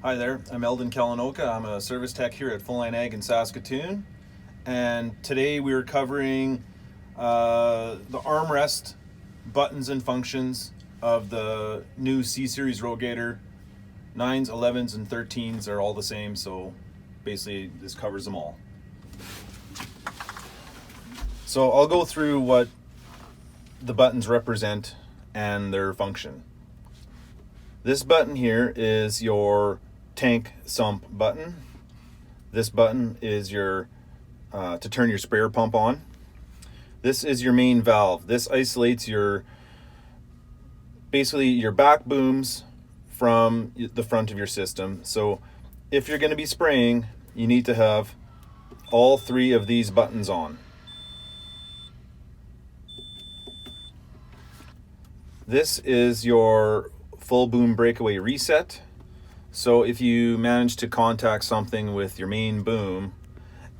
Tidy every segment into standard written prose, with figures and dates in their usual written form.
Hi there, I'm Eldon. I'm a service tech here at Full Line Ag in Saskatoon, and today we are covering the armrest buttons and functions of the new C-Series RoGator. 9s, 11s, and 13s are all the same, so basically this covers them all. So I'll go through what the buttons represent and their function. This button here is your tank sump button. This button is your to turn your sprayer pump on. This is your main valve. This isolates basically your back booms from the front of your system. So if you're going to be spraying, you need to have all three of these buttons on. This is your full boom breakaway reset. So if you manage to contact something with your main boom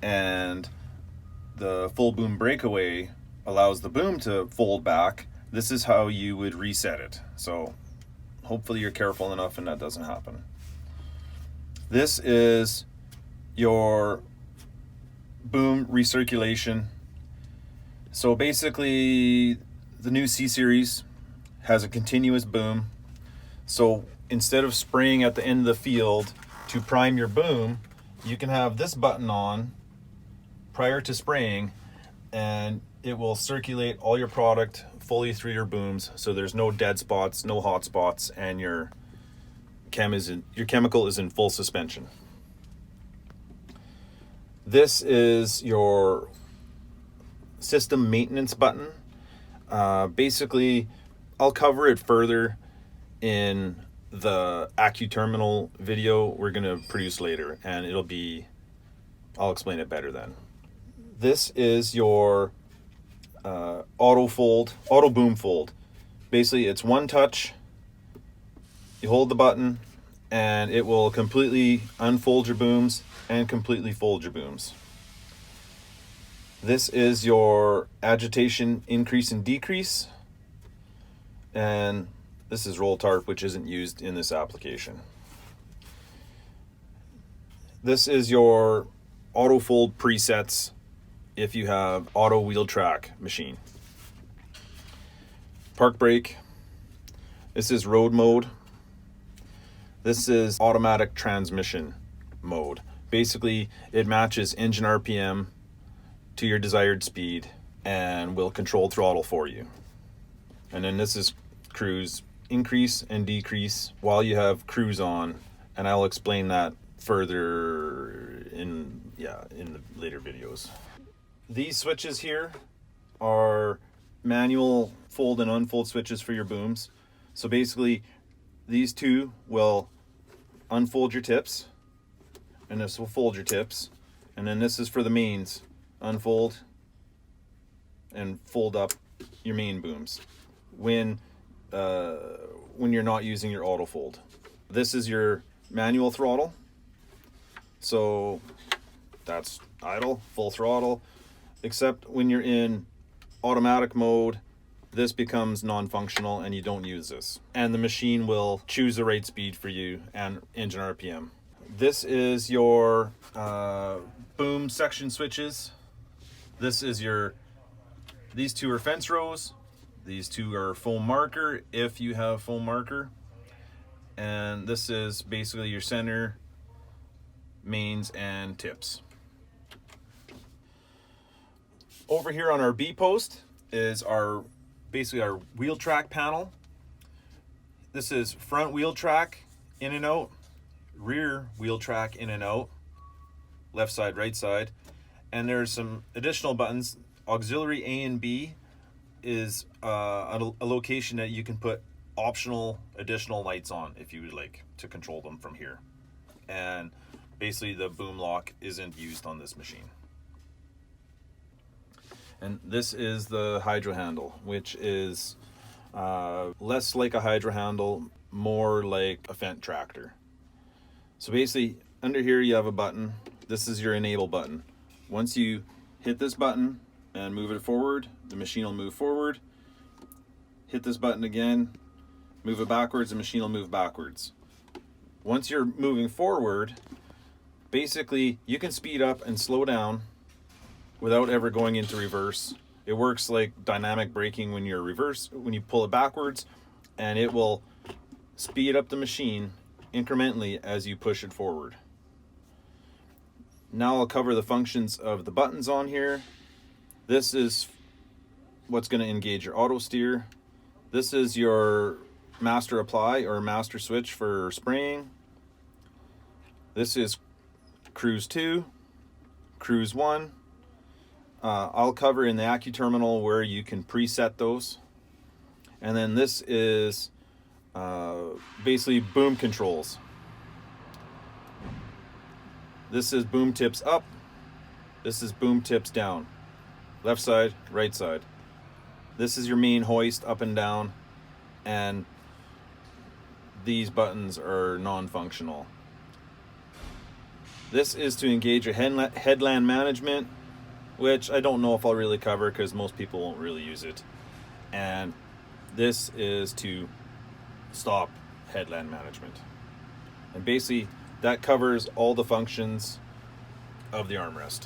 and the full boom breakaway allows the boom to fold back, this is how you would reset it. So hopefully you're careful enough and that doesn't happen. This is your boom recirculation. So basically the new C-Series has a continuous boom. So instead of spraying at the end of the field to prime your boom, you can have this button on prior to spraying and it will circulate all your product fully through your booms, so there's no dead spots, no hot spots, and your chemical is in full suspension. This is your system maintenance button. Basically, I'll cover it further in the AccuTerminal video we're going to produce later, and I'll explain it better then. This is your auto boom fold. Basically, it's one touch. You hold the button, and it will completely unfold your booms and completely fold your booms. This is your agitation increase and decrease, and this is roll tarp, which isn't used in this application. This is your auto fold presets if you have auto wheel track machine. Park brake. This is road mode. This is automatic transmission mode. Basically, it matches engine RPM to your desired speed and will control throttle for you. And then this is cruise increase and decrease while you have cruise on, and I'll explain that further in the later videos. These switches here are manual fold and unfold switches for your booms. So basically these two will unfold your tips and this will fold your tips, and then this is for the mains, unfold and fold up your main booms when you're not using your auto fold. This is your manual throttle. So that's idle, full throttle, except when you're in automatic mode, this becomes non-functional and you don't use this. And the machine will choose the right speed for you and engine RPM. This is your boom section switches. These two are fence rows. These two are foam marker if you have foam marker. And this is basically your center, mains, and tips. Over here on our B post is basically our wheel track panel. This is front wheel track in and out, rear wheel track in and out, left side, right side. And there's some additional buttons. Auxiliary A and B is a location that you can put optional additional lights on if you would like to control them from here. And basically the boom lock isn't used on this machine. And this is the hydro handle, which is less like a hydro handle, more like a Fendt tractor. So basically under here you have a button. This is your enable button. Once you hit this button and move it forward, the machine will move forward. Hit this button again, move it backwards, the machine will move backwards. once you're moving forward, basically you can speed up and slow down without ever going into reverse. It works like dynamic braking when you're when you pull it backwards, and it will speed up the machine incrementally as you push it forward. Now I'll cover the functions of the buttons on here. This is what's going to engage your auto steer. This is your master apply or master switch for spraying. This is cruise 2, cruise 1. I'll cover in the AccuTerminal where you can preset those. And then this is basically boom controls. This is boom tips up. This is boom tips down. Left side, right side. This is your main hoist up and down. And these buttons are non-functional. This is to engage your headland management, which I don't know if I'll really cover because most people won't really use it. And this is to stop headland management. And basically that covers all the functions of the armrest.